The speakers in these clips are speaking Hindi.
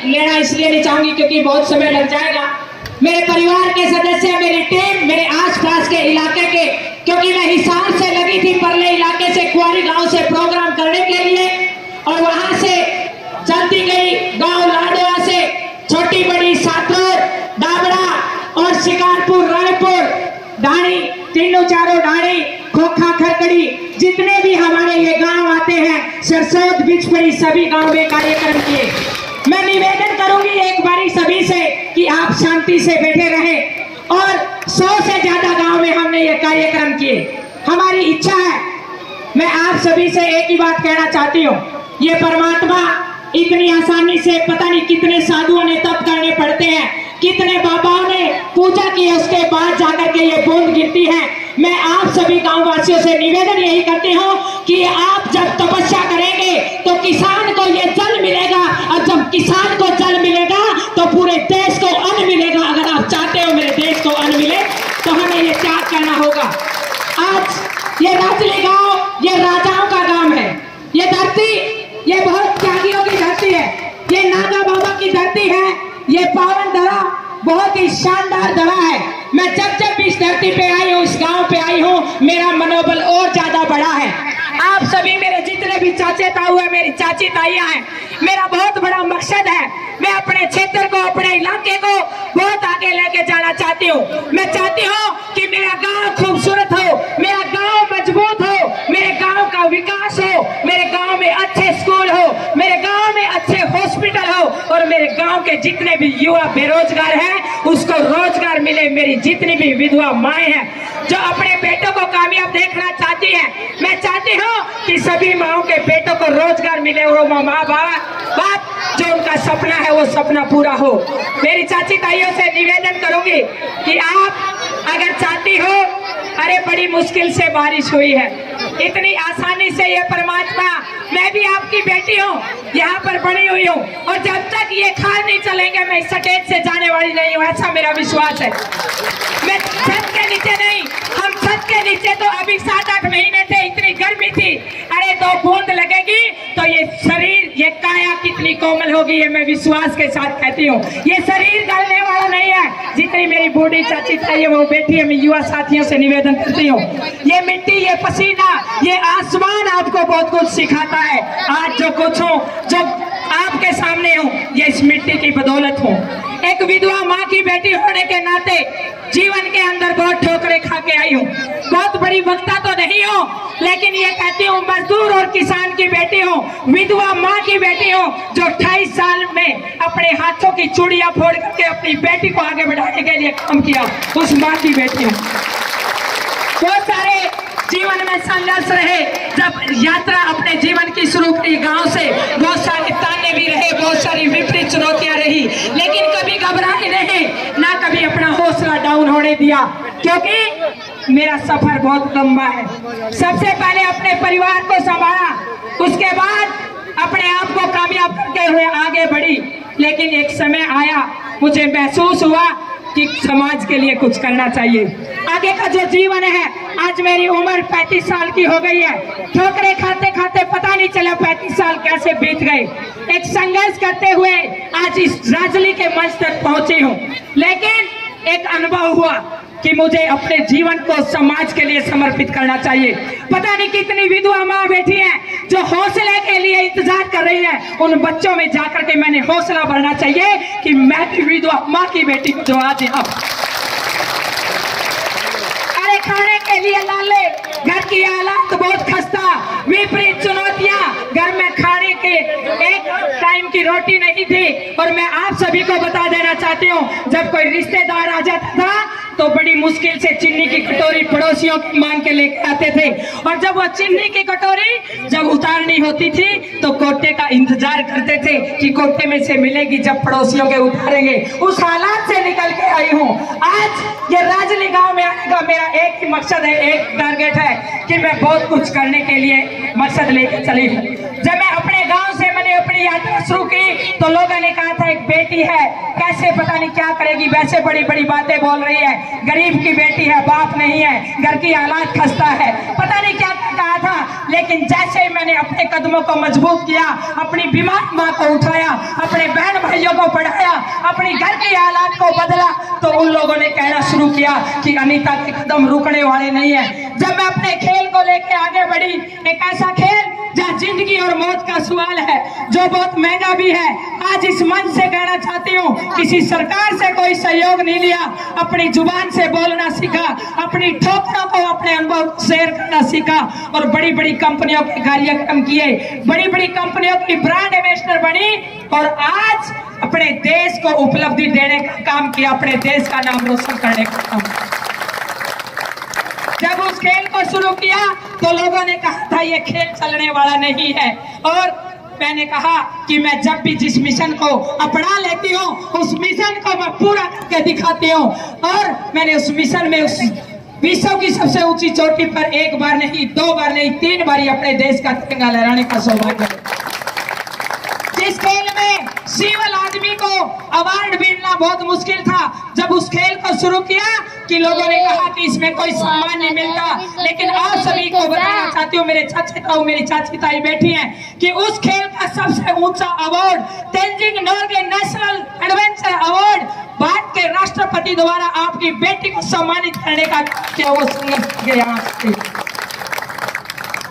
लेना इसलिए नहीं चाहूंगी क्योंकि बहुत समय लग जाएगा। मेरे परिवार के सदस्य, मेरी टीम, मेरे आसपास के इलाके के, क्योंकि मैं हिसार से लगी थी परले इलाके से, कुआरी गांव से प्रोग्राम करने के लिए, और वहां से चलती गई गांव लाडवा से छोटी बड़ी साथोर, डाबड़ा और शिकारपुर, रायपुर, ढाणी, तीनों चारों ढाणी, खोखा, खरकड़ी, जितने भी हमारे ये गांव आते हैं, सरसोद, बिचपड़ी, सभी गांव में कार्यक्रम किए। मैं निवेदन करूंगी एक बारी सभी से कि आप शांति से बैठे रहें, और 100 से ज्यादा गांव में हमने ये कार्यक्रम किए। हमारी इच्छा है, मैं आप सभी से एक ही बात कहना चाहती हूँ, ये परमात्मा इतनी आसानी से, पता नहीं कितने साधुओं ने तप करने पड़ते हैं, कितने बाबाओं ने पूजा की, उसके बाद जाकर के ये बूंद गिरती है। मैं आप सभी गांव वासियों से निवेदन यही करती हूँ कि आप जब तपस्या करेंगे तो किसान को ये जल मिलेगा, और जब किसान को जल मिलेगा तो पूरे देश को अन्न मिलेगा। अगर आप चाहते हो मेरे देश को अन्न मिले तो हमें ये त्याग करना होगा। आज ये राजली गांव ये राजाओं का गांव है, ये धरती ये बहुत त्यागियों की धरती है, ये नागा बाबा की धरती है, ये पावन धरा बहुत ही शानदार धरा है। मैं जब जब भी इस धरती पे आई हूँ, इस गांव पे आई हूँ, मेरा मनोबल और ज्यादा बढ़ा है। आप सभी मेरे जितने भी चाचे ताऊ है, मेरी चाची ताइयां हैं, मेरा बहुत बड़ा मकसद है, मैं अपने क्षेत्र को, अपने इलाके को बहुत आगे लेके जाना चाहती हूँ। मैं चाहती हूँ कि मेरा गांव खूबसूरत हो, मेरा गांव मजबूत हो, मेरे गांव का विकास हो, मेरे गांव में अच्छे स्कूल हो, मेरे गांव में अच्छे हॉस्पिटल हो, और मेरे गांव के जितने भी युवा बेरोजगार हैं उसको रोजगार मिले। मेरी जितनी भी विधवा माएँ हैं जो अपने बेटों को कामयाब देखना चाहती हैं, मैं चाहती हूँ कि सभी माओं के बेटों को रोजगार मिले, वो माँ बाप जो उनका सपना है वो सपना पूरा हो। मेरी चाची ताइयों से निवेदन करूंगी कि आप अगर चाहती हो, अरे बड़ी मुश्किल से बारिश हुई है, इतनी आसानी से ये परमात्मा, मैं भी आपकी बेटी हूँ, यहाँ पर बनी हुई हूँ, और जब तक ये खाल नहीं चलेंगे मैं स्टेज से जाने वाली नहीं हूँ, ऐसा मेरा विश्वास है। मैं छत के नीचे नहीं, हम छत के नीचे तो अभी 7-8 महीने थे, इतनी गर्मी थी, अरे 2 बूंद लगेगी तो ये शरीर, ये काया कितनी कोमल होगी, ये मैं विश्वास के साथ कहती हूँ। ये शरीर गलने वाला नहीं है। जितनी मेरी बूढ़ी चाची ताई है वो बेटी है, मैं युवा साथियों से निवेदन करती हूँ, ये मिट्टी, ये पसीना, ये आसमान आपको बहुत कुछ सिखाता है। आज जो कुछ हूँ, जो आपके सामने हूँ, ये इस मिट्टी की बदौलत हूँ। एक विधवा माँ की बेटी होने के नाते जीवन के अंदर बहुत ठोकरें खा के आई हूँ। बहुत बड़ी वक्ता तो नहीं हूँ, लेकिन ये कहती हूँ मजदूर और किसान की बेटी हूँ, विधवा माँ की बेटी हूँ, जो 28 साल में अपने हाथों की चूड़ियां फोड़ करके अपनी बेटी को आगे बढ़ाने के लिए काम किया, उस माँ की बेटी हूँ। बहुत सारे जीवन में संघर्ष रहे, जब यात्रा अपने जीवन की शुरू करी गांव से, बहुत सारे ताने भी रहे, बहुत सारी विपरीत चुनौतियां रही, लेकिन कभी घबराए नहीं, ना कभी अपना हौसला डाउन होने दिया, क्योंकि मेरा सफर बहुत लंबा है। सबसे पहले अपने परिवार को संभाला, उसके बाद अपने आप को कामयाब करके हुए आगे बढ़ी, लेकिन एक समय आया, मुझे महसूस हुआ कि समाज के लिए कुछ करना चाहिए। आगे का जो जीवन है, आज मेरी उम्र 35 साल की हो गई है, ठोकरे खाते खाते पता नहीं चला 35 साल कैसे बीत गए। एक संघर्ष करते हुए आज इस राजली के मंच तक पहुंची हूँ, लेकिन एक अनुभव हुआ कि मुझे अपने जीवन को समाज के लिए समर्पित करना चाहिए। पता नहीं कितनी विधवा माँ बैठी हैं जो हौसले के लिए इंतजार कर रही है, उन बच्चों में जाकर के मैंने हौसला भरना चाहिए कि मैं भी विधवा माँ की बेटी को जो आज यहाँ, अरे खाने के लिए लाले, घर की हालात बहुत खस्ता, विपरीत चुनौतियां, घर में खाने के एक टाइम की रोटी नहीं थी। और मैं आप सभी को बता देना चाहती हूँ, जब कोई रिश्तेदार आ जाता था तो बड़ी मुश्किल से चीनी की कटोरी पड़ोसियों की मांग के लेकर आते थे, और जब वो चीनी की कटोरी जब उतारनी होती थी तो कोटे का इंतजार करते थे कि कोटे में से मिलेगी जब पड़ोसियों के उतारेंगे। उस हालात से निकल के आई हूँ। आज ये राजली गांव में आने का मेरा एक ही मकसद है, एक टारगेट है कि मैं बहुत कुछ करने के लिए मकसद लेकर चली हूँ। जब मैं अपने गांव से मैंने अपनी यात्रा शुरू की तो लोगों ने कहा था एक बेटी है, कैसे पता नहीं क्या करेगी, वैसे बड़ी बड़ी बातें बोल रही है, गरीब की बेटी है, बाप नहीं है, घर की हालात खस्ता है, पता नहीं क्या कहा था। लेकिन जैसे मैंने अपने कदमों को मजबूत किया, अपनी बीमार माँ को उठाया, अपने बहन भाइयों अपनी घर के हालात को बदला तो उन लोगों ने कहना शुरू किया कि अनीता के कदम रुकने वाले नहीं है। जब मैं अपने खेल को लेके आगे बढ़ी, एक ऐसा खेल जहाँ जिंदगी और मौत का सवाल है, जो बहुत महंगा भी है, आज इस मंच से कहना चाहती हूँ, किसी सरकार से कोई सहयोग नहीं लिया, अपनी जुबान से बोलना सीखा, अपनी ठोकरों को अपने अनुभव शेयर करना सीखा और बड़ी बड़ी कंपनियों के कार्यक्रम किए, बड़ी बड़ी कंपनियों की ब्रांड एम्बेसडर बनी और आज अपने देश को उपलब्धि देने का काम किया, अपने देश का नाम रोशन करने का काम। जब उस खेल को शुरू किया तो लोगों ने कहा था ये खेल चलने वाला नहीं है, और मैंने कहा कि मैं जब भी जिस मिशन को अपना लेती हूँ उस मिशन को मैं पूरा करके दिखाती हूँ। और मैंने उस मिशन में उस विश्व की सबसे ऊंची चोटी पर एक बार नहीं, 2 बार नहीं, 3 बार अपने देश का तिरंगा लहराने का सौभाग्य। जिस खेल में सिविल आदमी को अवार्ड मिलना बहुत मुश्किल था, जब उस खेल को शुरू किया कि लोगों ने कहा कि इसमें कोई सम्मान नहीं मिलता, लेकिन आप सभी को बताना चाहती हूँ, मेरे चाचे ताऊ, मेरी चाची ताई बैठी हैं, कि उस खेल का सबसे ऊंचा award Tenzing Norgay national adventure award Bharat के राष्ट्रपति द्वारा आपकी बेटी को सम्मानित करने का क्या वो संघर्ष यहाँ से।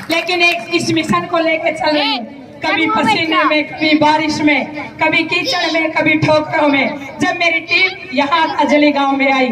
लेकिन एक इस मिशन को लेकर चल रही, कभी पसीने में, कभी बारिश में, कभी कीचड़ में, कभी ठोकरों में। जब मेरी टीम यहाँ अजली गांव में आई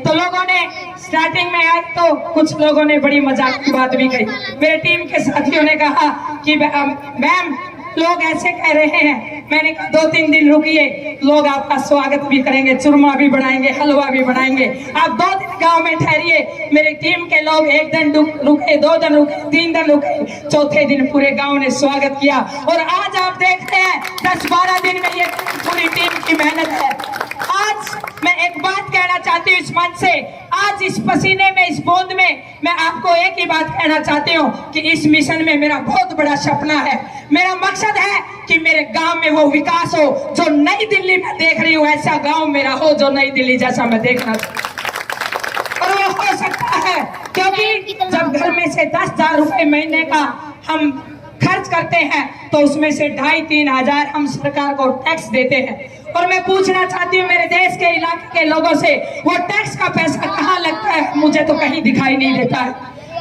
तो लोगों ने स्टार्टिंग में आई तो कुछ लोगों ने बड़ी मजाक की बात भी कही। मेरे टीम के साथियों ने कहा कि मैम लोग ऐसे कह रहे हैं। मैंने कहा 2-3 दिन रुकिए, लोग आपका स्वागत भी करेंगे, चूरमा भी बनाएंगे, हलवा भी बनाएंगे, आप 2 दिन गांव में ठहरिए। मेरी टीम के लोग 1 दिन रुके, 2 दिन रुके, 3 दिन रुके, 4थे दिन पूरे गांव ने स्वागत किया। और आज आप देखते हैं 10-12 दिन में ये पूरी टीम की मेहनत है। आज मैं एक बात कहना चाहती हूँ इस मंच से, आज इस पसीने में, इस बूंद में मैं आपको एक ही बात कहना चाहती हूँ कि इस मिशन में मेरा बहुत बड़ा सपना है। मेरा मकसद है कि मेरे गांव में वो विकास हो जो नई दिल्ली में देख रही हूँ, ऐसा गांव मेरा हो जो नई दिल्ली जैसा मैं देखना चाहता हूं। और वो हो सकता है क्योंकि जब घर में से 10,000 रुपए महीने का हम खर्च करते हैं तो उसमें से 2,500-3 हजार हम सरकार को टैक्स देते हैं। और मैं पूछना चाहती हूँ मेरे देश के इलाके के लोगों से, वो टैक्स का पैसा कहाँ लगता है? मुझे तो कहीं दिखाई नहीं देता है।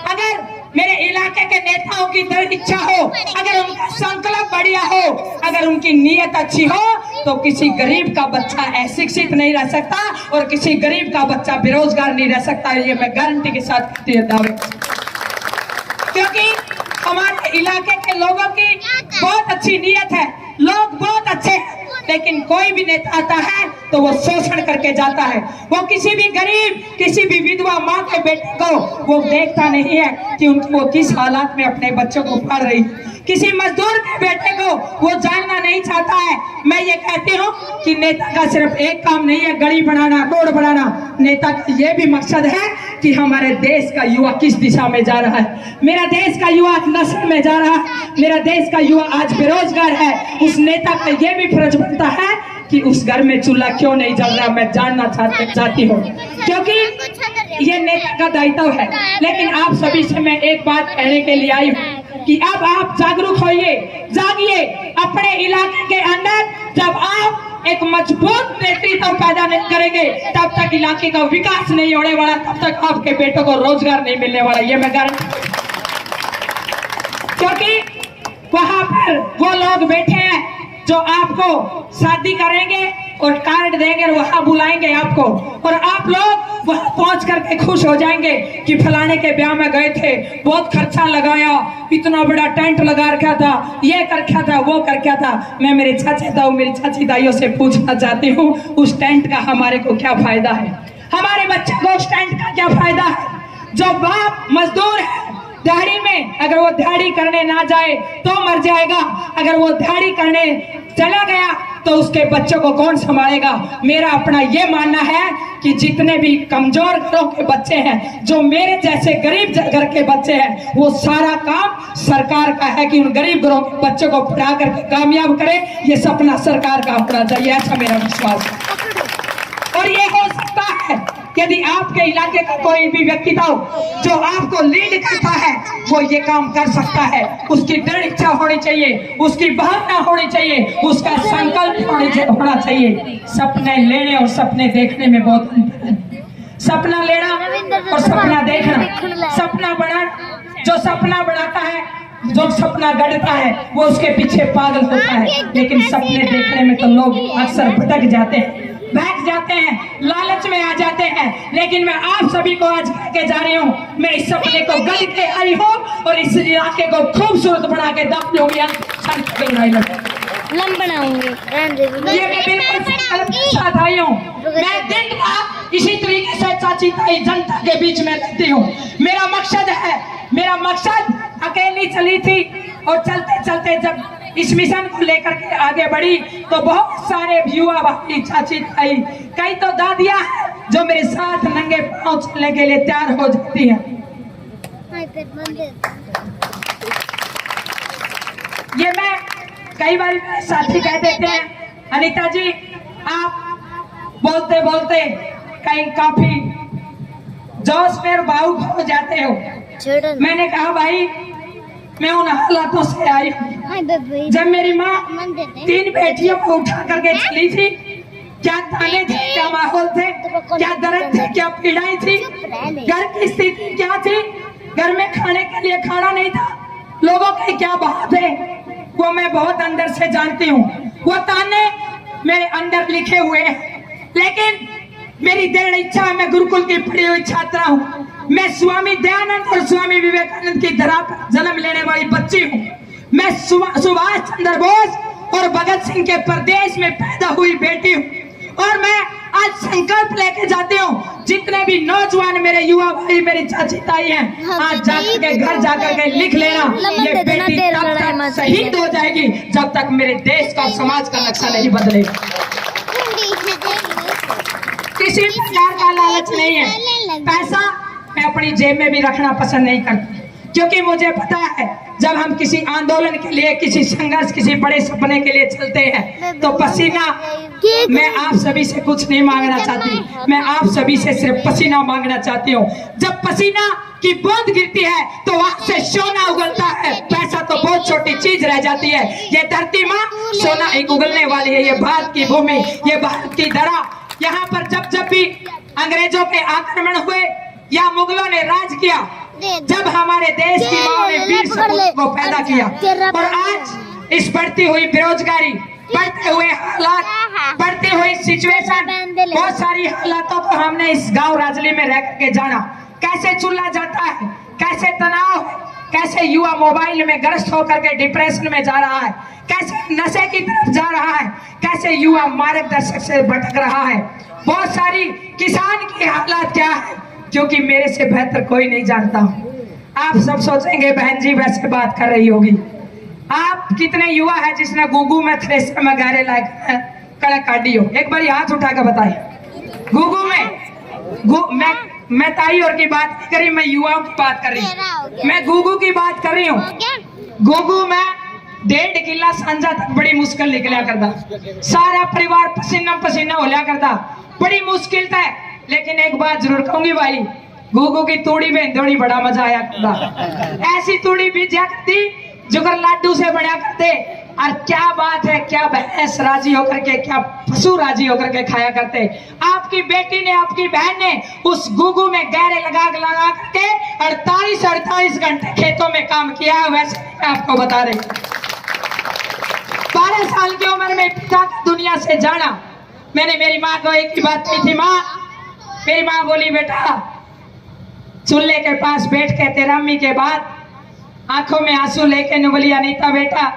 अगर मेरे इलाके के नेताओं की दृढ़ इच्छा हो, अगर उनका संकल्प बढ़िया हो, अगर उनकी नीयत अच्छी हो, तो किसी गरीब का बच्चा अशिक्षित नहीं रह सकता और किसी गरीब का बच्चा बेरोजगार नहीं रह सकता। ये मैं गारंटी के साथ कहती हूँ दावे, क्योंकि हमारे इलाके के लोगों की बहुत अच्छी नीयत है, लोग बहुत अच्छे हैं, लेकिन कोई भी नेता आता है तो वो शोषण करके जाता है। वो किसी भी गरीब, किसी भी विधवा माँ के बेटे को वो देखता नहीं है कि वो किस हालात में अपने बच्चों को पाल रही है। किसी मजदूर के बेटे को वो जानना नहीं चाहता है। मैं ये कहती हूँ कि नेता का सिर्फ एक काम नहीं है गली बनाना, रोड बनाना। नेता का ये भी मकसद है कि हमारे देश का युवा किस दिशा में जा रहा है। मेरा देश का युवा नशे में जा रहा है, मेरा देश का युवा आज बेरोजगार है। उस नेता का ये भी फर्ज बनता है कि उस घर में चूल्हा क्यों नहीं जल रहा, मैं जानना चाहती हूँ, क्योंकि ये नेता का दायित्व है। लेकिन आप सभी से मैं एक बात कहने के लिए आई हूँ कि अब आप जागरूक होइए, जागिए अपने इलाके के अंदर। जब आप एक मजबूत नेतृत्व पैदा नहीं करेंगे तब तक इलाके का विकास नहीं होने वाला, तब तक आपके बेटों को रोजगार नहीं मिलने वाला, ये मैं गारंटी। क्योंकि वहां पर वो लोग बैठे हैं जो आपको शादी करेंगे और कार्ड देंगे और वहां बुलाएंगे आपको, और आप लोग वहां पहुंच करके खुश हो जाएंगे कि फलाने के ब्याह में गए थे, बहुत खर्चा लगाया, इतना बड़ा टेंट लगा रखा था, ये कर क्या था, वो कर क्या था। मैं मेरे चाचा ताऊ, मेरी चाची ताइयों से पूछना चाहती हूँ, उस टेंट का हमारे को क्या फायदा है? हमारे बच्चे को उस टेंट का क्या फायदा है? जो बाप मजदूर है दिहाड़ी में, अगर वो दिहाड़ी करने ना जाए तो मर जाएगा, अगर वो दिहाड़ी करने चला गया तो उसके बच्चों को कौन संभालेगा? मेरा अपना ये मानना है कि जितने भी कमजोर घरों के बच्चे हैं, जो मेरे जैसे गरीब घर के बच्चे हैं, वो सारा काम सरकार का है कि उन गरीब घरों के बच्चों को पढ़ा करके कामयाब करे। ये सपना सरकार का होना चाहिए, ऐसा मेरा विश्वास है। और ये हो सकता है यदि आपके इलाके का कोई भी व्यक्ति जो आपको लीड करता है, वो ये काम कर सकता है। उसकी दृढ़ इच्छा होनी चाहिए, उसकी भावना होनी चाहिए, उसका संकल्प होनी मुझे होना चाहिए। सपने लेने और सपने देखने में बहुत अंतर है। सपना लेना और सपना देखना, सपना बना, जो सपना बनाता है, जो सपना गढ़ता है, वो उसके पीछे पागल होता है। लेकिन सपने देखने में तो लोग अक्सर भटक जाते हैं, बैठ जाते हैं, लालच में आ जाते हैं। लेकिन मैं आप सभी को आज कह के जा रही हूँ, मैं इस सपने को गढ़ के आई हूँ और इस इलाके को खूबसूरत बना के दम लूंगी, लम बनाऊंगी। ये मैं बिल्कुल साथ आई हूँ। मैं दिन रात इसी तरीके से चाची ताई जनता के बीच में रहती हूँ। मेरा मकसद अकेली चली थी और चलते चलते जब इस मिशन को लेकर के आगे बढ़ी तो बहुत सारे युवा भाई, चाची ताई, कई तो दादियाँ हैं जो मेरे साथ नंगे पांव चलने के लिए तैयार हो जाती हैं। ये मैं कई बार साथी कह देते हैं, अनीता जी आप बोलते बोलते कहीं काफी जोश में भावुक हो जाते हो। मैंने कहा भाई मैं उन हालातों से आई हूँ जब मेरी माँ 3 बेटियों को उठा करके चली थी। क्या ताने थे, क्या माहौल थे, क्या दर्द थे, क्या पीड़ाएं थी, घर की स्थिति क्या थी, घर में खाने के लिए खाना नहीं था, लोगों के क्या भाव थे, वो मैं बहुत अंदर से जानती हूँ। वो ताने मेरे अंदर लिखे हुए हैं। लेकिन मेरी दृढ़ इच्छा है, मैं गुरुकुल की पढ़ी हुई छात्रा हूँ। मैं स्वामी दयानंद और स्वामी विवेकानंद की धरा पर जन्म लेने वाली बच्ची हूँ। मैं सुभाष चंद्र बोस और भगत सिंह के प्रदेश में पैदा हुई बेटी हूँ। और मैं आज संकल्प लेके जाती हूँ, जितने भी नौजवान मेरे युवा भाई, मेरी चाची ताई हैं, आज जाकर के घर जाकर के लिख लेना, ये बेटी तब तक शहीद हो जाएगी जब तक मेरे देश का, समाज का नक्शा नहीं बदलेगा। किसी प्रकार का लालच नहीं है। पैसा मैं अपनी जेब में भी रखना पसंद नहीं करती, क्योंकि मुझे पता है जब हम किसी आंदोलन के लिए, किसी संघर्ष, किसी बड़े सपने के लिए चलते हैं तो पसीना, मैं आप सभी से कुछ नहीं मांगना चाहती, मैं आप सभी से सिर्फ पसीना मांगना चाहती हूँ। जब पसीना की बूंद गिरती है तो वहां से सोना उगलता है। पैसा तो बहुत छोटी चीज रह जाती है। ये धरती माँ सोना एक उगलने वाली है। ये भारत की भूमि, ये भारत की धरा, यहाँ पर जब भी अंग्रेजों के आक्रमण हुए या मुगलों ने राज किया, जब हमारे देश की माँ ने वीर सपूत को पैदा किया, और आज इस बढ़ती हुई बेरोजगारी, बढ़ते हुए हालात, बढ़ती हुई सिचुएशन, बहुत सारी हालातों को हमने इस गांव राजली में रह करके जाना। कैसे चुल्ला जाता है, कैसे तनाव, कैसे युवा मोबाइल में ग्रस्त होकर के डिप्रेशन में जा रहा है, कैसे नशे की तरफ जा रहा है, कैसे युवा मार्गदर्शक से भटक रहा है। बहुत सारी किसान की हालात क्या है, क्योंकि मेरे से बेहतर कोई नहीं जानता। आप सब सोचेंगे बहन जी वैसे बात कर रही होगी। आप कितने युवा है जिसने गुगु में थ्रेसर में गारे लायक कड़क काटी हो? एक बार हाथ उठा कर बताइए। गुगु में मैं ताई और की बात नहीं करी, मैं युवाओं की बात कर रही हूँ। मैं गुगु की बात कर रही हूँ। गुगु में 1.5 किला सांझा तक बड़ी मुश्किल निकला करता, सारा परिवार पसीना पसीना हो लिया करता, बड़ी मुश्किल था। लेकिन एक बात जरूर कहूंगी भाई, गुगु की तूड़ी में थोड़ी बड़ा मजा आया करता। ऐसी तूड़ी बीजा करती जो कर लाडू से बना करते। और क्या बात है, क्या भैंस राजी होकर के, क्या पशु राजी होकर के खाया करते। आपकी बेटी ने, आपकी बहन ने उस गुगु में गहरे लगा करके 48 घंटे खेतों में काम किया है। वैसे मैं आपको बता रही, 12 साल की उम्र में पिता का दुनिया से जाना। मैंने मेरी माँ को एक ही बात कही थी, माँ, मेरी माँ बोली बेटा चूल्हे के पास बैठ के तेरामी के बाद आंखों में आंसू लेके न बोली, अनीता बेटा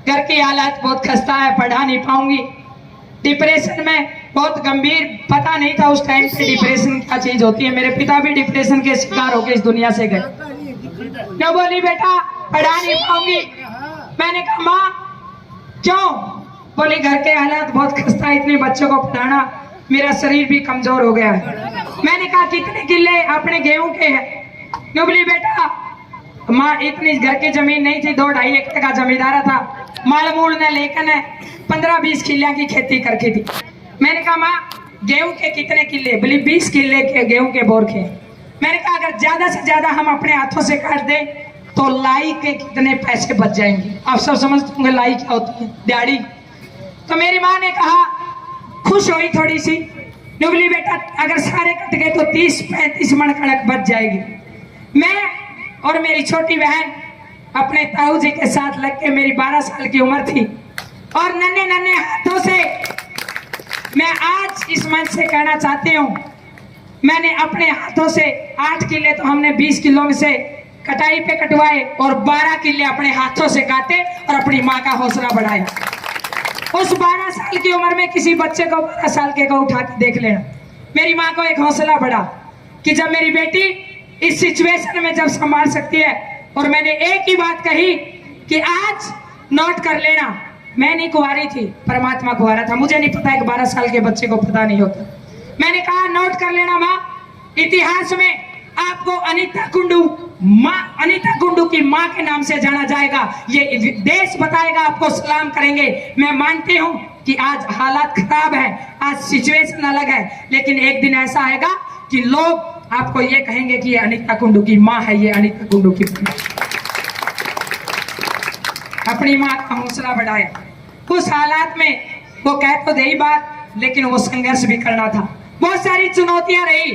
घर की हालत बहुत खस्ता है, पढ़ा नहीं पाऊंगी। डिप्रेशन में बहुत गंभीर, पता नहीं था उस टाइम से डिप्रेशन क्या चीज होती है। मेरे पिता भी डिप्रेशन के शिकार होके इस दुनिया से गए। न बोली बेटा पढ़ा नहीं पाऊंगी। मैंने कहा माँ क्यों? बोली घर के हालात बहुत खस्ता है, इतने बच्चों को पढ़ाना, मेरा शरीर भी कमजोर हो गया है। मैंने कहा कितने किले अपने गेहूं के हैं? न बोली बेटा माँ इतनी घर की जमीन नहीं थी, 2-2.5 एकड़ का जमींदारा था, मालमूल ने लेकर 15-20 किले की खेती करके थी। मैंने कहा माँ गेहूं के कितने किले? बोली 20 किले के गेहूं के बोर के। मैंने कहा अगर ज्यादा से ज्यादा हम अपने हाथों से काट दें तो लाई के कितने पैसे बच जाएंगे? आप सब समझते होंगे लाई क्या होती है, दिहाड़ी। तो मेरी माँ ने कहा, खुश हुई थोड़ी सी, डुबली बेटा अगर सारे कट गए तो 30-35 मन कणक बच जाएगी। मैं और मेरी छोटी बहन अपने ताऊ जी के साथ लग के, मेरी 12 साल की उम्र थी, और नन्हे नन्हे हाथों से मैं आज इस मंच से कहना चाहती हूँ, मैंने अपने हाथों से 8 किले तो हमने 20 किलो में से कटाई पे कटवाए और 12 किले अपने हाथों से काटे और अपनी माँ का हौसला बढ़ाया। उस 12 साल की उम्र में किसी बच्चे को 12 साल के को उठा के देख लेना। मेरी माँ को एक हौसला बढ़ा कि जब मेरी बेटी इस सिचुएशन में जब संभाल सकती है, और मैंने एक ही बात कही कि आज नोट कर लेना, मैं नहीं कुंवारी थी, परमात्मा कुंवारा था। मुझे नहीं पता, एक 12 साल के बच्चे को पता नहीं होता। मैंने कहा नोट कर लेना माँ, इतिहास में आपको अनीता कुंडू की माँ के नाम से जाना जाएगा। ये देश बताएगा, आपको सलाम करेंगे। मैं मानती हूँ कि आज हालात खराब है, आज सिचुएशन अलग है, लेकिन एक दिन ऐसा आएगा कि लोग आपको ये कहेंगे कि ये अनीता कुंडू की माँ है, ये अनीता कुंडू की माँ। अपनी माँ का हौसला बढ़ाया। उस हालात में वो कह तो दे बात, लेकिन वो संघर्ष भी करना था। बहुत सारी चुनौतियां रही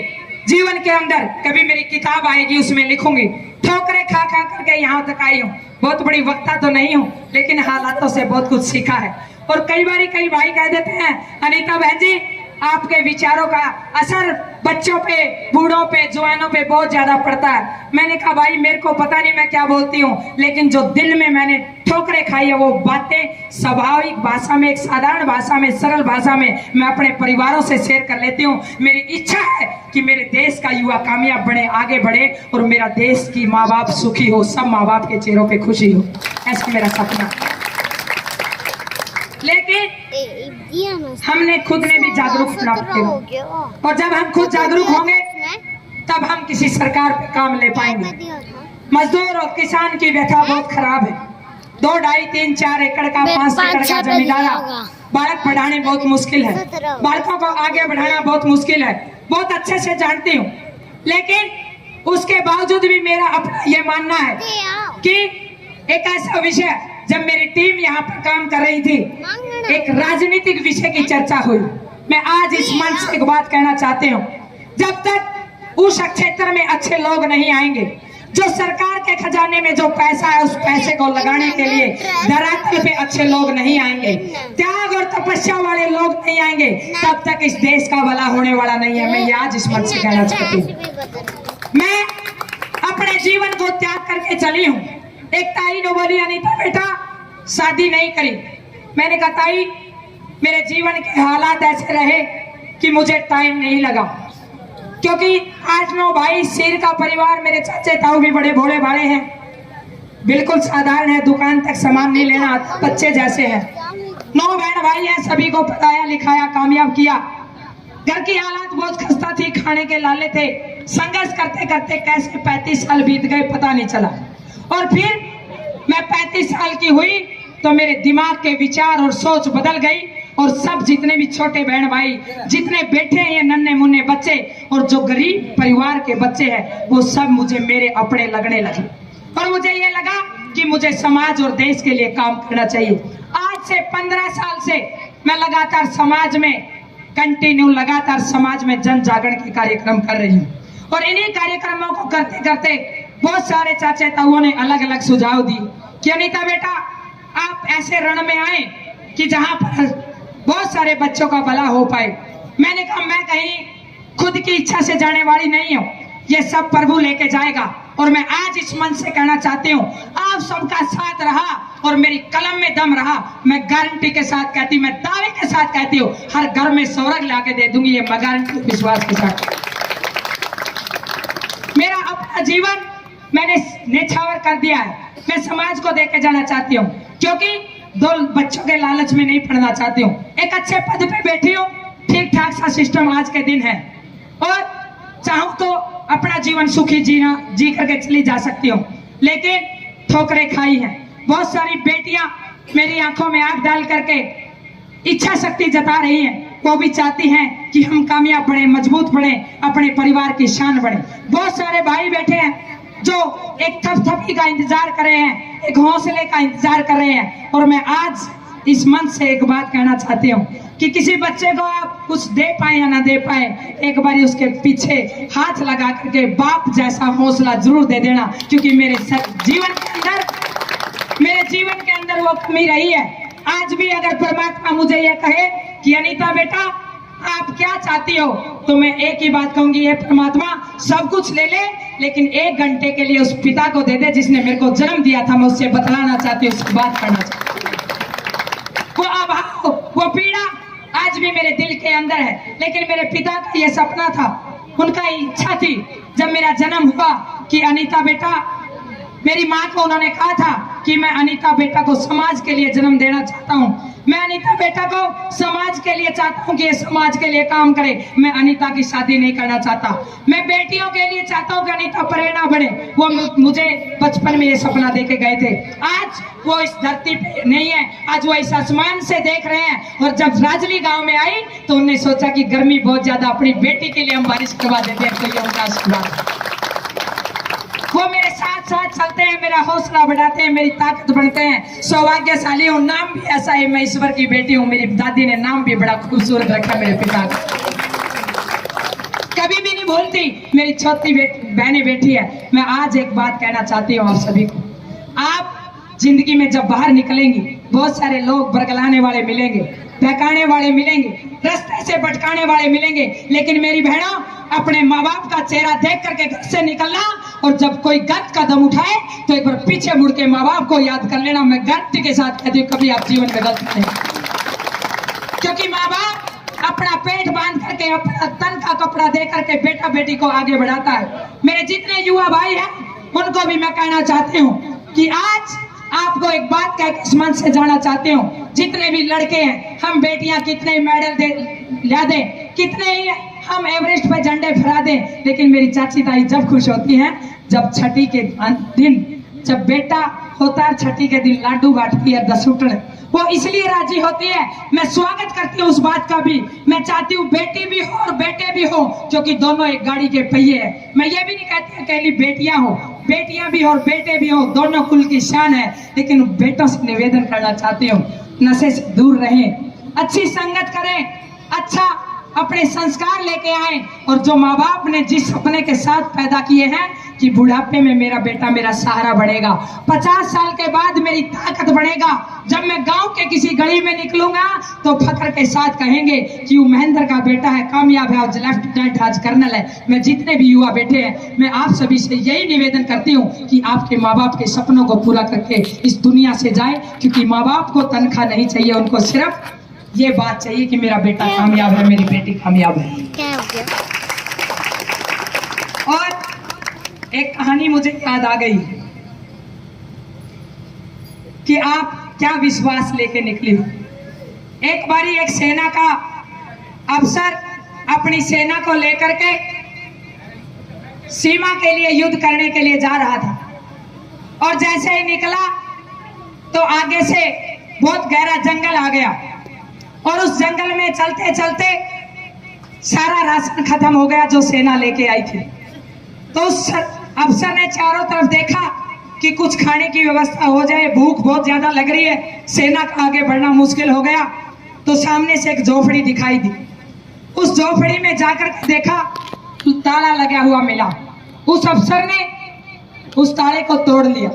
जीवन के अंदर। कभी मेरी किताब आएगी, उसमें लिखूंगी, ठोकरे खा खा करके यहाँ तक आई हूँ। बहुत बड़ी वक्ता तो नहीं हूँ, लेकिन हालातों से बहुत कुछ सीखा है। और कई भाई कह देते हैं, अनीता बहन जी आपके विचारों का असर बच्चों पे, बूढ़ों पे, जवानों पे बहुत ज्यादा पड़ता है। मैंने कहा भाई मेरे को पता नहीं मैं क्या बोलती हूँ, लेकिन जो दिल में मैंने ठोकरे खाई है वो बातें स्वाभाविक भाषा में, एक साधारण भाषा में, सरल भाषा में मैं अपने परिवारों से शेयर कर लेती हूँ। मेरी इच्छा है कि मेरे देश का युवा कामयाब बने, आगे बढ़े, और मेरा देश की माँ बाप सुखी हो, सब माँ बाप के चेहरों पे खुशी हो, ऐसा मेरा सपना। लेकिन हमने खुद ने भी जागरूक होना पड़ेगा, और जब हम खुद जागरूक होंगे तब हम किसी सरकार पे काम ले पाएंगे। मजदूर और किसान की व्यथा बहुत खराब है। 2, 2.5, 3, 4 एकड़ का, 5 एकड़ का जमींदारा, बालक पढ़ाने बहुत मुश्किल है, बालकों को आगे बढ़ाना बहुत मुश्किल है, बहुत अच्छे से जानती हूँ। लेकिन उसके बावजूद भी मेरा अपना ये मानना है कि एक ऐसा विषय, जब मेरी टीम यहाँ पर काम कर रही थी, एक राजनीतिक विषय की चर्चा हुई। मैं आज इस मंच से एक बात कहना चाहती हूँ, जब तक उस क्षेत्र में अच्छे लोग नहीं आएंगे, जो सरकार के खजाने में जो पैसा है उस पैसे को लगाने के लिए धरातल पे अच्छे लोग नहीं आएंगे, त्याग और तपस्या वाले लोग नहीं आएंगे, तब तक इस देश का भला होने वाला नहीं है। मैं ये आज इस मंच से कहना चाहती हूँ। मैं अपने जीवन को त्याग करके चली हूँ। एक ताई ने बोली, अनीता बेटा शादी नहीं करी। मैंने कहा ताई मेरे जीवन के हालात ऐसे रहे कि मुझे टाइम नहीं लगा, क्योंकि 8-9 भाई, शेर का परिवार, मेरे चाचे ताऊ भी बड़े भोले भाले हैं, बिल्कुल साधारण है, दुकान तक सामान नहीं लेना आता, बच्चे जैसे हैं। 9 बहन भाई हैं, सभी को पढ़ाया लिखाया, कामयाब किया। घर की हालात बहुत खस्ता थी, खाने के लाले थे। संघर्ष करते करते कैसे 35 साल बीत गए पता नहीं चला। और फिर मैं 35 साल की हुई तो मेरे दिमाग के विचार और सोच बदल गई, और सब जितने भी छोटे बहन भाई, जितने बैठे हैं ये नन्हे मुन्ने बच्चे, और जो गरीब परिवार के बच्चे हैं, वो सब मुझे मेरे अपने लगने लगे। और मुझे ये लगा कि मुझे समाज और देश के लिए काम करना चाहिए। आज से 15 साल से मैं लगातार समाज में लगातार समाज में जन जागरण के कार्यक्रम कर रही हूँ। और इन्हीं कार्यक्रमों को करते करते बहुत सारे चाचा ताऊओं ने अलग अलग सुझाव दिए कि अनीता बेटा आप ऐसे रण में आए कि जहाँ पर बहुत सारे बच्चों का भला हो पाए। मैंने कहा मैं कहीं खुद की इच्छा से जाने वाली नहीं हूँ, ये सब प्रभु लेके जाएगा। और मैं आज इस मंच से कहना चाहती हूँ, आप सबका साथ रहा और मेरी कलम में दम रहा, मैं गारंटी के साथ कहती, मैं दावे के साथ कहती हूँ, हर घर में स्वर्ग लाके दे दूंगी, ये मैं गारंटी विश्वास के साथ। मेरा अपना जीवन मैंने नेछावर कर दिया है। मैं समाज को देके जाना चाहती हूँ, क्योंकि 2 बच्चों के लालच में नहीं पढ़ना चाहती हूँ। एक अच्छे पद पे बैठी हूँ, ठीक ठाक सा सिस्टम आज के दिन है, और चाहूँ तो अपना जीवन सुखी जी करके चली जा सकती हूँ। लेकिन ठोकरें खाई हैं। बहुत सारी बेटियां मेरी आंखों में आंख डाल करके इच्छा शक्ति जता रही हैं, वो भी चाहती हैं कि हम कामयाब बने, मजबूत बने, अपने परिवार की शान बने। बहुत सारे भाई बैठे हैं जो एक थपथपी का इंतजार कर रहे हैं, एक हौसले का इंतजार कर रहे हैं। और मैं आज इस मंच से एक बात कहना चाहती हूँ कि किसी बच्चे को आप कुछ दे पाए या ना दे पाए, एक बारी उसके पीछे हाथ लगा करके बाप जैसा हौसला जरूर दे देना, क्योंकि मेरे जीवन के अंदर वो कमी रही है। आज भी अगर परमात्मा मुझे ये कहे कि अनीता बेटा आप क्या चाहती हो, तो मैं एक ही बात कहूंगी, ये परमात्मा सब कुछ ले ले, लेकिन 1 घंटे के लिए उस पिता को दे दे जिसने मेरे को जन्म दिया था। मैं उससे बतलाना चाहती हूँ, उसकी बात करना चाहती हूँ। वो अभाव, वो पीड़ा आज भी मेरे दिल के अंदर है, लेकिन मेरे पिता का ये सपना था, उनका इच्छा थी जब मेरा जन्म हुआ कि अनीता बेटा, मेरी माँ को उन्होंने कहा था कि मैं अनीता बेटा को समाज के लिए जन्म देना चाहता हूँ, मैं अनीता बेटा को समाज के लिए चाहता हूँ कि ये समाज के लिए काम करे। मैं अनीता की शादी नहीं करना चाहता, मैं बेटियों के लिए चाहता हूँ कि अनीता प्रेरणा बने। वो मुझे बचपन में ये सपना दे के गए थे। आज वो इस धरती पे नहीं है, आज वो इस आसमान से देख रहे हैं। और जब राजली गांव में आई तो उन्होंने सोचा कि गर्मी बहुत ज्यादा, अपनी बेटी के लिए हम बारिश करवा देते हैं, तो ये उनका आशीर्वाद। वो मेरे साथ साथ चलते हैं, मेरा हौसला बढ़ाते हैं, मेरी ताकत बनते हैं। सौभाग्यशाली हूँ, नाम भी ऐसा है, मैं ईश्वर की बेटी हूँ। मेरी दादी ने नाम भी बड़ा खूबसूरत रखा मेरे पिता का, कभी भी नहीं भूलती। मेरी छोटी बहनें बैठी है। मैं आज एक बात कहना चाहती हूँ आप सभी को, आप जिंदगी में जब बाहर निकलेंगी, बहुत सारे लोग बरगलाने वाले मिलेंगे, बहकाने वाले मिलेंगे, रास्ते से भटकाने वाले मिलेंगे, लेकिन मेरी बहनों, अपने माँ बाप का चेहरा देख करके घर से निकलना, और जब कोई गलत कदम उठाए तो एक बार पीछे मुड़ के माँ बाप को याद कर लेना। मैं गारंटी के साथ कहती हूँ, कभी आप जीवन में गलत नहीं, क्योंकि माँ बाप अपना पेट बांध करके, अपना तन का कपड़ा दे करके बेटा बेटी को आगे बढ़ाता है। मेरे जितने युवा भाई हैं उनको भी मैं कहना चाहती हूँ कि आज आपको एक बात कह के इस मंच से जाना चाहती हूँ, जितने भी लड़के हैं, हम बेटियां कितने मेडल ला दें, कितने ही हम एवरेस्ट पे झंडे फहरा दें, लेकिन मेरी चाची ताई जब खुश होती हैं जब छठी के दिन, जब बेटा होता है छठी के दिन लाडू बांटती है 10 उठन, वो इसलिए राजी होती है। मैं स्वागत करती हूँ उस बात का भी। मैं चाहती हूँ बेटी भी हो और बेटे भी हो, क्योंकि दोनों एक गाड़ी के पहिए हैं। मैं ये भी नहीं कहती अकेली बेटियां हो, बेटियां भी हो और बेटे भी हो, दोनों कुल की शान है। लेकिन बेटों से निवेदन करना चाहती हूँ, नशे से दूर रहें, अच्छी संगत करें, अच्छा अपने संस्कार लेके आए, और जो माँ बाप ने जिस सपने के साथ पैदा किए हैं कि बुढ़ापे में मेरा बेटा मेरा सहारा बनेगा, 50 साल के बाद मेरी ताकत बढ़ेगा, जब मैं गांव के किसी गली में निकलूंगा तो फख्र के साथ कहेंगे कि वो महेंद्र का बेटा है, कामयाब है, आज लेफ्टिनेंट, आज कर्नल है। मैं जितने भी युवा बैठे हैं, मैं आप सभी से यही निवेदन करती हूँ कि आपके माँ बाप के सपनों को पूरा करके इस दुनिया से जाए, क्योंकि माँ बाप को तनख्वाह नहीं चाहिए, उनको सिर्फ ये बात चाहिए कि मेरा बेटा कामयाब है, मेरी बेटी कामयाब है। क्या हो गया? और एक कहानी मुझे याद आ गई कि आप क्या विश्वास लेके निकली। एक बारी एक सेना का अफसर अपनी सेना को लेकर के सीमा के लिए युद्ध करने के लिए जा रहा था, और जैसे ही निकला तो आगे से बहुत गहरा जंगल आ गया, और उस जंगल में चलते चलते सारा राशन खत्म हो गया जो सेना लेके आई थी। तो उस अफसर ने चारों तरफ देखा कि कुछ खाने की व्यवस्था हो जाए, भूख बहुत ज्यादा लग रही है, सेना का आगे बढ़ना मुश्किल हो गया। तो सामने से एक झोपड़ी दिखाई दी, उस झोपड़ी में जाकर के देखा तो ताला लगा हुआ मिला। उस अफसर ने उस ताले को तोड़ लिया,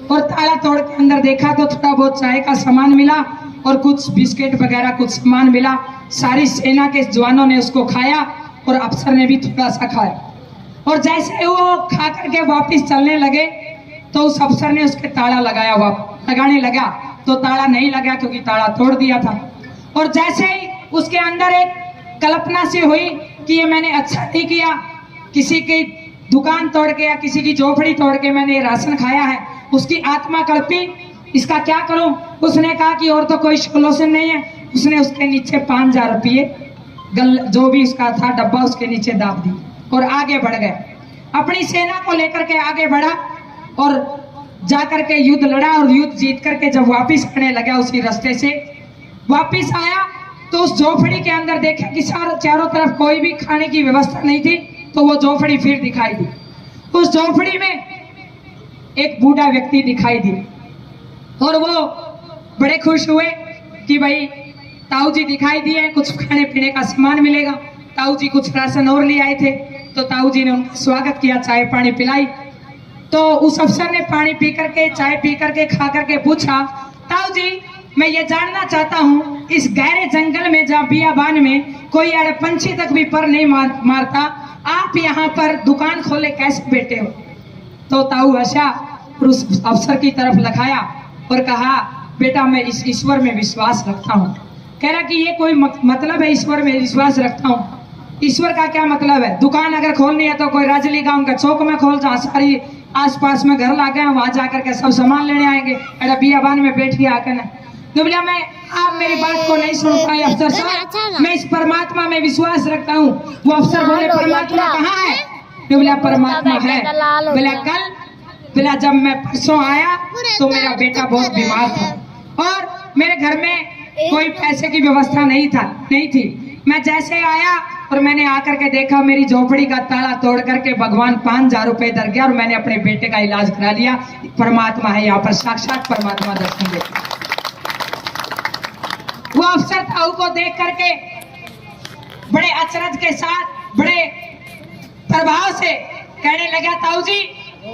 और ताला तोड़ के अंदर देखा तो थोड़ा बहुत चाय का सामान मिला और कुछ बिस्किट वगैरह कुछ सामान मिला। सारी सेना के जवानों ने उसको खाया और अफसर ने भी थोड़ा सा खाया, और जैसे वो खा करके वापस चलने लगे तो उस अफसर ने उसके ताला लगाने लगा तो ताला नहीं लगा, क्योंकि ताला तोड़ दिया था। और जैसे ही उसके अंदर एक कल्पना सी हुई कि ये मैंने अच्छा नहीं किया, किसी की दुकान तोड़ के या किसी की झोपड़ी तोड़ के मैंने राशन खाया है, उसकी आत्मा कल्पी, इसका क्या करूं। उसने कहा कि और तो कोई सोल्यूशन नहीं है। उसने उसके नीचे 5000 रुपये जो भी उसका था डब्बा उसके नीचे दाब दी और आगे बढ़ गए। अपनी सेना को लेकर के आगे बढ़ा और जाकर के युद्ध लड़ा, और युद्ध जीत करके जब वापिस आने लगा उसी रास्ते से वापिस आया तो उस झोपड़ी के अंदर देखा कि चारों तरफ कोई भी खाने की व्यवस्था नहीं थी। तो वो झोपड़ी फिर दिखाई दी, उस झोपड़ी में एक बूढ़ा व्यक्ति दिखाई दी, और वो बड़े खुश हुए कि भाई ताऊ जी दिखाई दिए, कुछ खाने पीने का सामान मिलेगा। ताऊ जी कुछ राशन और ले आए थे, तो ताऊ जी ने उनका स्वागत किया, चाय पानी पिलाई। तो उस अफसर ने पानी पी करके, चाय पी करके, खा करके पूछा, ताऊ जी मैं ये जानना चाहता हूँ, इस गहरे जंगल में जहाँ बियाबान में कोई अड़े पंछी तक भी पर नहीं मारता, आप यहाँ पर दुकान खोले कैसे बैठे हो? तो ताऊ हंसा और उस अफसर की तरफ लखाया और कहा, बेटा मैं इस ईश्वर में विश्वास रखता हूँ। कह रहा कि ये कोई मतलब है ईश्वर में विश्वास रखता हूँ? ईश्वर का क्या मतलब है? दुकान अगर खोलनी है तो कोई राजली गांव का चौक में खोल, जहाँ सारी आसपास में घर लागे हैं, वहां जाकर के सब सामान लेने आएंगे। अरे बियाबान में बैठ के आकर ना, तो बोला मैं, आप मेरी बात को नहीं सुन पाए अफसर साहब, मैं इस परमात्मा में विश्वास रखता हूँ। वो अफसर बोले, परमात्मा कहाँ है? तो बोला परमात्मा है। बोला कल, बोला जब मैं परसों आया तो मेरा बेटा बहुत बीमार था और मेरे घर में कोई पैसे की व्यवस्था नहीं थी। मैं जैसे आया और मैंने आकर के देखा, मेरी झोपड़ी का ताला तोड़ करके भगवान 5,000 रुपए दर गया और मैंने अपने बेटे का इलाज करा लिया। परमात्मा है यहाँ पर, साक्षात परमात्मा दर्शन देते। वो अफसर ताऊ को देख करके बड़े अचरज के साथ, बड़े प्रभाव से कहने लगा, ताऊ जी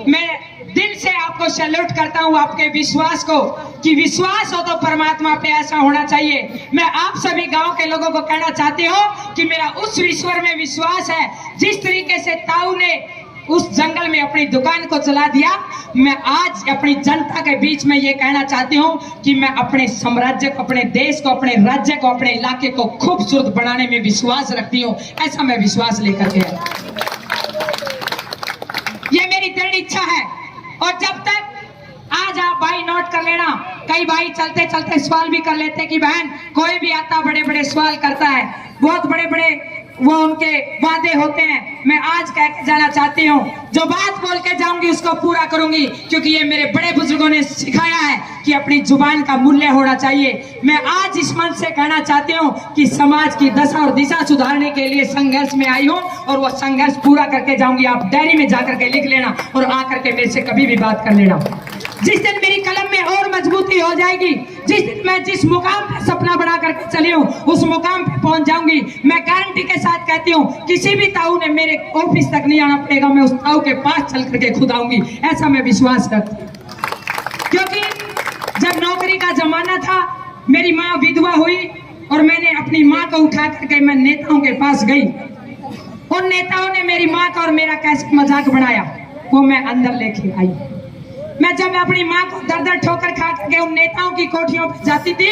मैं दिल से आपको सैल्यूट करता हूँ, आपके विश्वास को, कि विश्वास हो तो परमात्मा पे ऐसा होना चाहिए। मैं आप सभी गांव के लोगों को कहना चाहती हूँ कि मेरा उस ईश्वर में विश्वास है। जिस तरीके से ताऊ ने उस जंगल में अपनी दुकान को चला दिया, मैं आज अपनी जनता के बीच में ये कहना चाहती हूँ कि मैं अपने साम्राज्य को, अपने देश को, अपने राज्य को, अपने इलाके को खूबसूरत बनाने में विश्वास रखती हूँ। ऐसा मैं विश्वास लेकर के आया, ये मेरी दृढ़ इच्छा है। और जब तक, आज आप भाई नोट कर लेना, कई भाई चलते चलते सवाल भी कर लेते कि बहन कोई भी आता बड़े बड़े सवाल करता है, बहुत बड़े बड़े वो उनके वादे होते हैं। मैं आज कह के जाना चाहती हूँ, जो बात बोल के जाऊंगी उसको पूरा करूंगी, क्योंकि ये मेरे बड़े बुजुर्गों ने सिखाया है कि अपनी जुबान का मूल्य होना चाहिए। मैं आज इस मंच से कहना चाहती हूँ कि समाज की दशा और दिशा सुधारने के लिए संघर्ष में आई हूँ और वो संघर्ष पूरा करके जाऊंगी। आप डायरी में जाकर के लिख लेना और आकर के मेरे से कभी भी बात कर लेना। जिस दिन मेरी कलम में और मजबूती हो जाएगी, जिस दिन मैं जिस मुकाम पर सपना बना करके चली हूँ उस मुकाम पे पहुंच जाऊंगी। मैं गारंटी के साथ कहती हूँ, किसी भी ताऊ ने मेरे ऑफिस तक नहीं आना पड़ेगा, मैं उस ताऊ के पास चल करके खुद आऊंगी। ऐसा मैं विश्वास रखती हूँ, क्योंकि जब नौकरी का जमाना था, मेरी माँ विधवा हुई और मैंने अपनी माँ को उठा करके मैं नेताओं के पास गई। उन नेताओं ने मेरी माँ का और मेरा कैसे मजाक बनाया, वो मैं अंदर लेके आई। मैं जब अपनी माँ को दर दर ठोकर खा करके उन नेताओं की कोठियों पर जाती थी,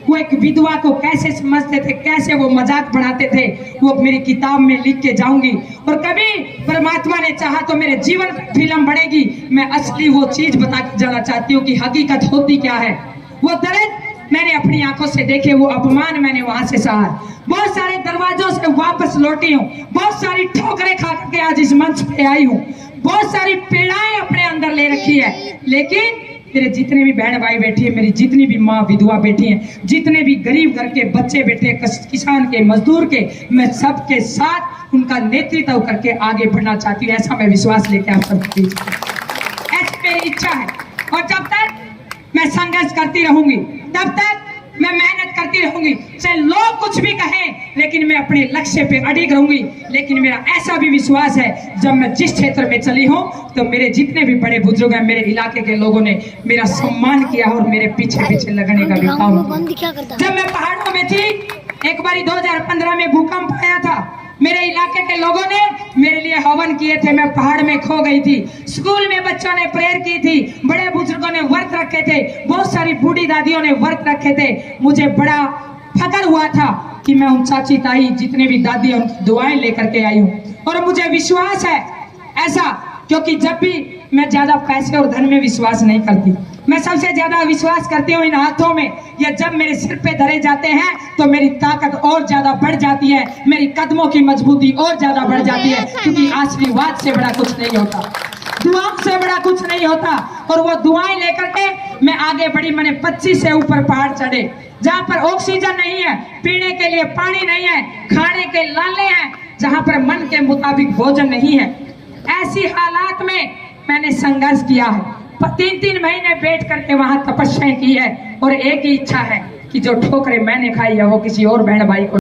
वो एक विधवा को कैसे समझते थे, कैसे वो मजाक बनाते थे, वो मेरी किताब में लिख के जाऊंगी। और कभी परमात्मा ने चाहा तो मेरे जीवन में फिल्म बनेगी। मैं असली वो चीज बता के जाना चाहती हूँ कि हकीकत होती क्या है। वो दर्द मैंने अपनी आंखों से देखे, वो अपमान मैंने वहां से सहा। बहुत सारे दरवाजों से वापस लौटी हूँ, बहुत सारी ठोकरें खा करके आज इस मंच पे आई हूँ, बहुत सारी पीड़ाएं अपने अंदर ले रखी है। लेकिन मेरे जितने भी बहन भाई बैठी है, मेरी जितनी भी माँ विधवा बैठी हैं, जितने भी गरीब घर के बच्चे बैठे, किसान के, मजदूर के, मैं सबके साथ उनका नेतृत्व करके आगे बढ़ना चाहती हूँ। ऐसा मैं विश्वास लेके आप सबके बीच, ऐसी मेरी इच्छा है। और जब तक मैं संघर्ष करती रहूंगी, तब तक मैं मेहनत करती रहूंगी, चाहे लोग कुछ भी कहें, लेकिन मैं अपने लक्ष्य पे अडिग रहूंगी। लेकिन मेरा ऐसा भी विश्वास है, जब मैं जिस क्षेत्र में चली हूँ तो मेरे जितने भी बड़े बुजुर्ग हैं, मेरे इलाके के लोगों ने मेरा सम्मान किया और मेरे पीछे पीछे लगने का भी काम किया। जब मैं पहाड़ों में थी, एक बार 2015 में भूकंप आया था, मेरे इलाके के लोगों ने मेरे लिए हवन किए थे, मैं पहाड़ में खो गई थी। स्कूल में बच्चों ने प्रेयर की थी, बड़े बुजुर्गों ने व्रत रखे थे, बहुत सारी बूढ़ी दादियों ने व्रत रखे थे। मुझे बड़ा फक्र हुआ था कि मैं उन चाची ताई जितने भी दादी हैं उनकी दुआएं लेकर के आई हूँ। और मुझे विश्वास है ऐसा, क्योंकि जब भी मैं ज्यादा पैसे और धन में विश्वास नहीं करती, मैं सबसे ज्यादा विश्वास करती हूँ इन हाथों में। ये जब मेरे सिर पे धरे जाते हैं तो मेरी ताकत और ज्यादा बढ़ जाती है, मेरी कदमों की मजबूती और ज्यादा बढ़ जाती है, क्योंकि आशीर्वाद से बड़ा कुछ नहीं होता, दुआओं से बड़ा कुछ नहीं होता। और वो दुआएं लेकर के मैं आगे बढ़ी। मैंने 25 से ऊपर पहाड़ चढ़े, जहाँ पर ऑक्सीजन नहीं है, पीने के लिए पानी नहीं है, खाने के लाले हैं, जहाँ पर मन के मुताबिक भोजन नहीं है। ऐसी हालात में मैंने संघर्ष किया है, 3-3 महीने बैठ करके वहां तपस्या की है। और एक ही इच्छा है कि जो ठोकरें मैंने खाई है वो किसी और बहन भाई को